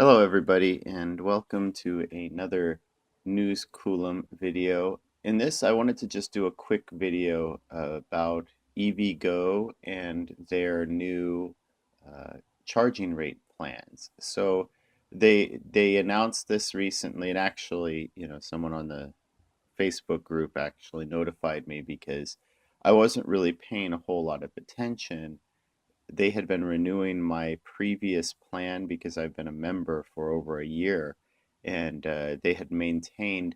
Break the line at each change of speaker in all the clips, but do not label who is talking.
Hello everybody and welcome to another News Coolum video. In this I wanted to just do a quick video about EVgo and their new uh, charging rate plans. So they announced this recently, and actually, someone on the Facebook group actually notified me because I wasn't really paying a whole lot of attention. They had been renewing my previous plan because I've been a member for over a year, and they had maintained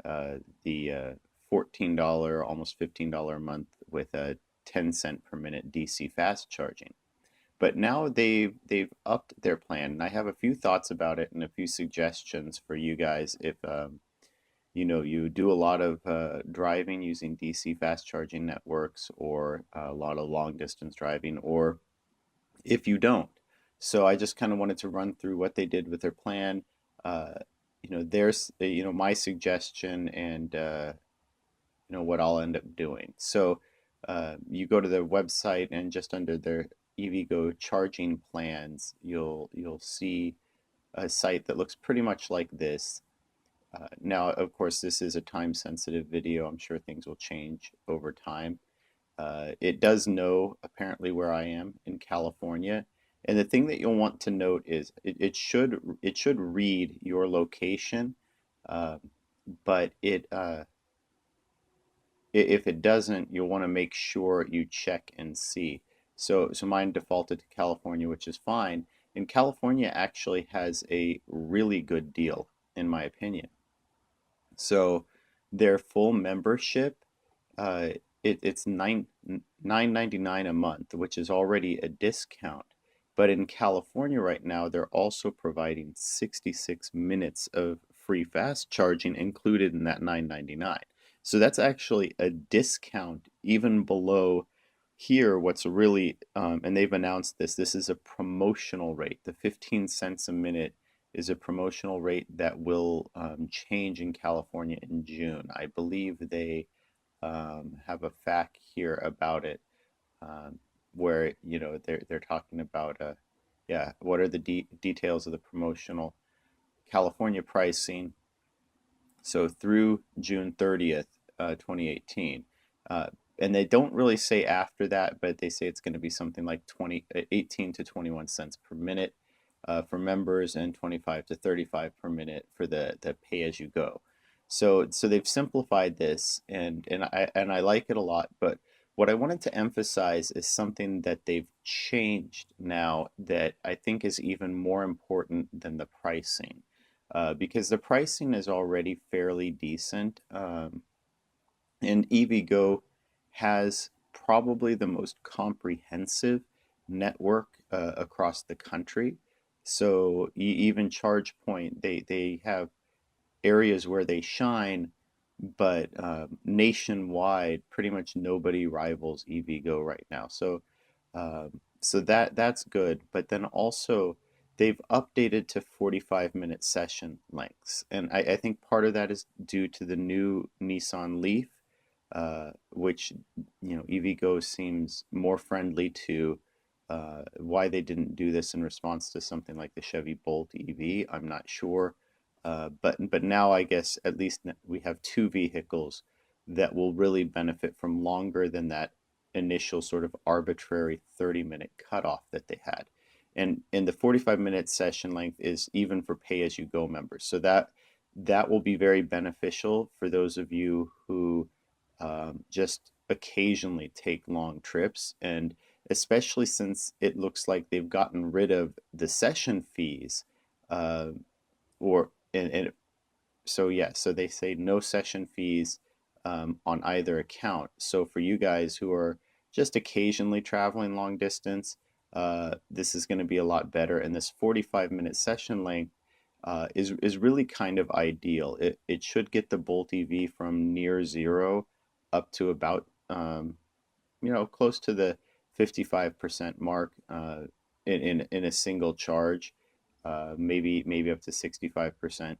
the $14, almost $15 a month with a 10-cent per minute DC fast charging. But now they've upped their plan, and I have a few thoughts about it and a few suggestions for you guys if you do a lot of driving using DC fast charging networks, or a lot of long distance driving, or if you don't. So I just kind of wanted to run through what they did with their plan. Uh, there's my suggestion, and what I'll end up doing. So you go to their website, and just under their EVgo charging plans, you'll see a site that looks pretty much like this. Now, of course, this is a time-sensitive video. I'm sure things will change over time. It does know apparently where I am in California. And the thing that you'll want to note is it should read your location, uh, but if it doesn't, you'll want to make sure you check and see. So mine defaulted to California, which is fine. And California actually has a really good deal, in my opinion. So their full membership, uh, it's $9.99 a month, which is already a discount. But in California right now, they're also providing 66 minutes of free fast charging included in that $9.99. So that's actually a discount even below here. What's really, and they've announced this, this is a promotional rate. The 15 cents a minute is a promotional rate that will change in California in June. I believe they have a fact here about it, um, where they're talking about yeah, what are the details of the promotional California pricing. So through June 30th, 2018. Uh, and they don't really say after that, but they say it's going to be something like 18 to 21 cents per minute for members, and 25 to 35 per minute for the pay as you go. So they've simplified this, and I like it a lot. But what I wanted to emphasize is something that they've changed now that I think is even more important than the pricing, because the pricing is already fairly decent. And EVgo has probably the most comprehensive network across the country. So even ChargePoint, they have areas where they shine, but nationwide, pretty much nobody rivals EVgo right now. So that's good. But then also they've updated to 45-minute session lengths, and I think part of that is due to the new Nissan Leaf, which EVgo seems more friendly to. Why they didn't do this in response to something like the Chevy Bolt EV, I'm not sure. But now I guess at least we have two vehicles that will really benefit from longer than that initial sort of arbitrary 30-minute cutoff that they had. And the 45-minute session length is even for pay-as-you-go members. So that will be very beneficial for those of you who just occasionally take long trips, and especially since it looks like they've gotten rid of the session fees, uh, or and so yeah, so they say no session fees on either account. So for you guys who are just occasionally traveling long distance, this is going to be a lot better. And this 45-minute session length is really kind of ideal. It should get the Bolt EV from near zero up to about close to the 55% mark in a single charge, maybe up to 65%.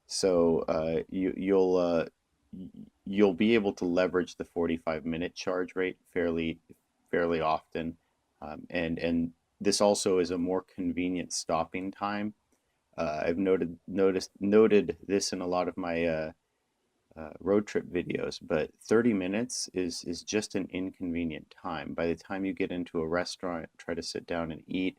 So you'll be able to leverage the 45-minute charge rate fairly often, and this also is a more convenient stopping time. I've noted this in a lot of my road trip videos, but 30 minutes is just an inconvenient time. By the time you get into a restaurant, try to sit down and eat,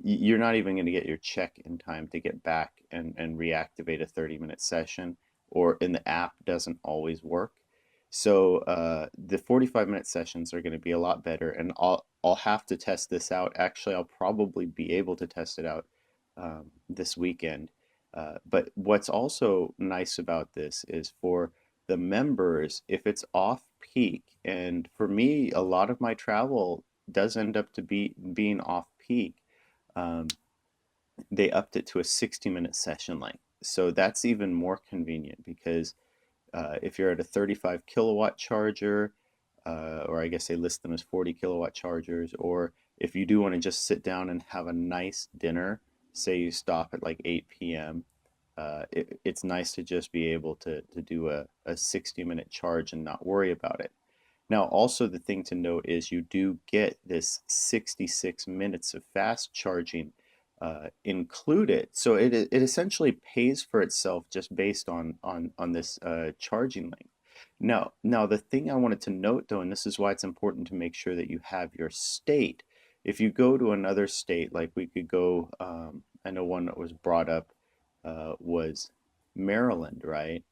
you're not even going to get your check in time to get back and reactivate a 30-minute session, or in the app doesn't always work. So the 45-minute sessions are going to be a lot better, and I'll have to test this out. Actually, I'll probably be able to test it out this weekend. But what's also nice about this is for the members, if it's off peak, and for me, a lot of my travel does end up to be being off peak. Um, they upped it to a 60-minute session length. So that's even more convenient because if you're at a 35 kilowatt charger, or I guess they list them as 40 kilowatt chargers, or if you do want to just sit down and have a nice dinner, say you stop at like 8 p.m., it's nice to just be able to do a 60-minute charge and not worry about it. Now, also the thing to note is you do get this 66 minutes of fast charging included. So it essentially pays for itself just based on this charging length. Now the thing I wanted to note though, and this is why it's important to make sure that you have your state. If you go to another state, like we could go, I know one that was brought up was Maryland, right?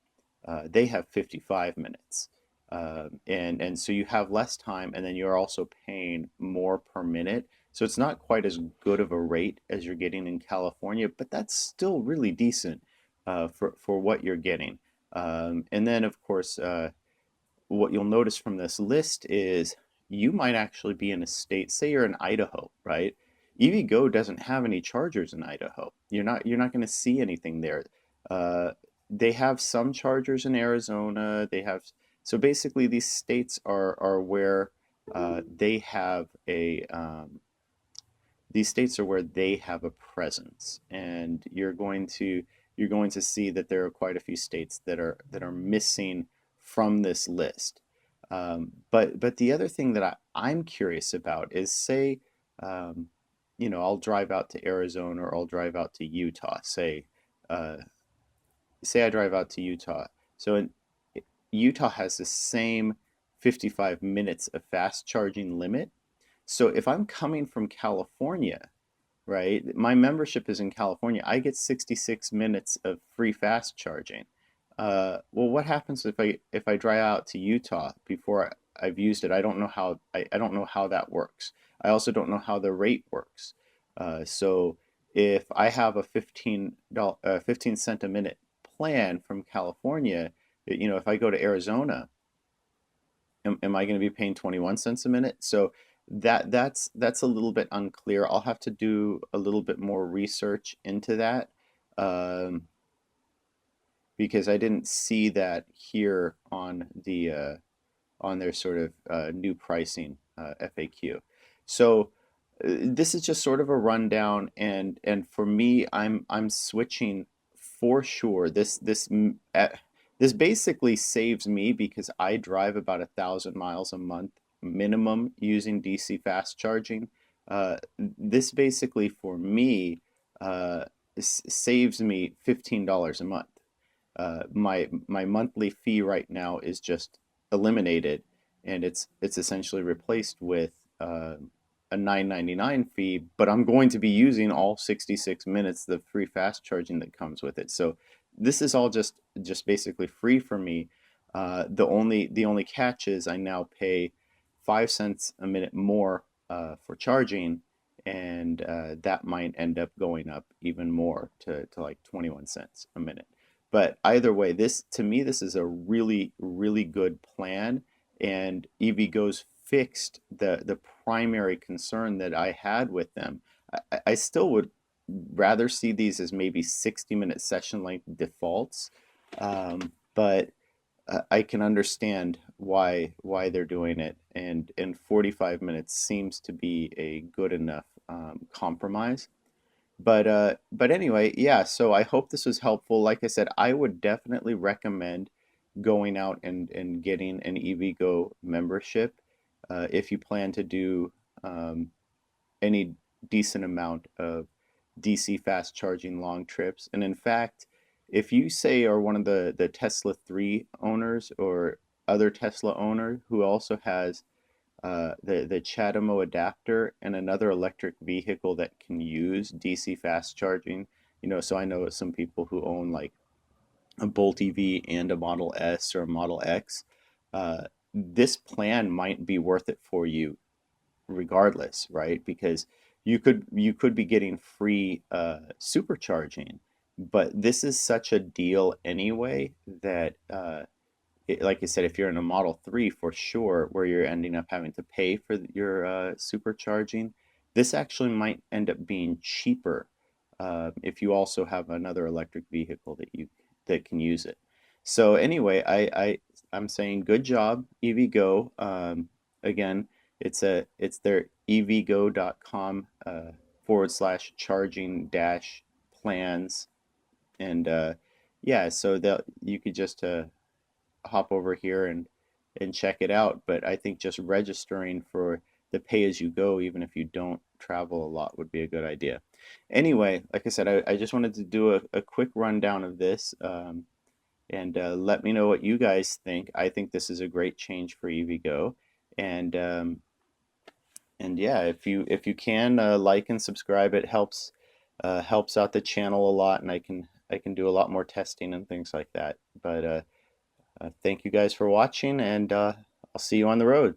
They have 55 minutes. And so you have less time, and then you're also paying more per minute. So it's not quite as good of a rate as you're getting in California, but that's still really decent for what you're getting. And then, of course, what you'll notice from this list is you might actually be in a state, say you're in Idaho, right? EVgo doesn't have any chargers in Idaho. You're not going to see anything there. Uh, they have some chargers in Arizona. So basically these states are where they have a these states are where they have a presence, and you're going to see that there are quite a few states that are missing from this list. But the other thing that I'm curious about is, say, um, I'll drive out to Arizona, or I'll drive out to Utah. Uh, say I drive out to Utah. So Utah has the same 55 minutes of fast charging limit. So if I'm coming from California, right? My membership is in California. I get 66 minutes of free fast charging. Well, what happens if I drive out to Utah before I've used it? I don't know how that works. I also don't know how the rate works. So if I have a $15 15 cent a minute plan from California, if I go to Arizona, am I going to be paying 21 cents a minute? So that's a little bit unclear. I'll have to do a little bit more research into that, um, because I didn't see that here on their sort of new pricing FAQ. So this is just sort of a rundown, and for me, I'm switching for sure. This basically saves me because I drive about 1,000 miles a month minimum using DC fast charging. This basically for me saves me $15 a month. My monthly fee right now is just eliminated, and it's essentially replaced with a $9.99 fee. But I'm going to be using all 66 minutes of free fast charging that comes with it. So this is all just basically free for me. The only catch is I now pay 5 cents a minute more for charging, and that might end up going up even more to like 21 cents a minute. But either way, this to me, this is a really, really good plan, and EVgo's fixed the primary concern that I had with them. I still would rather see these as maybe 60-minute session length defaults, but I can understand why they're doing it, and 45 minutes seems to be a good enough compromise. But anyway, yeah, so I hope this was helpful. Like I said, I would definitely recommend going out and getting an EVgo membership if you plan to do any decent amount of DC fast charging long trips. And in fact, if you say are one of the Tesla 3 owners or other Tesla owner who also has the CHAdeMO adapter and another electric vehicle that can use DC fast charging, so I know some people who own like a Bolt EV and a Model S or a Model X. This plan might be worth it for you regardless, right? Because you could be getting free supercharging, but this is such a deal anyway that like I said, if you're in a Model 3 for sure, where you're ending up having to pay for your supercharging, this actually might end up being cheaper if you also have another electric vehicle that can use it. So anyway, I'm saying good job, EVgo. Again, it's their evgo.com / charging dash plans, and yeah, so that you could just hop over here and check it out. But I think just registering for the pay as you go, even if you don't travel a lot, would be a good idea. Anyway, like I said, I just wanted to do a quick rundown of this, and let me know what you guys think. I think this is a great change for EVgo, and yeah, if you can like and subscribe, it helps out the channel a lot, and I can do a lot more testing and things like that. But thank you guys for watching, and I'll see you on the road.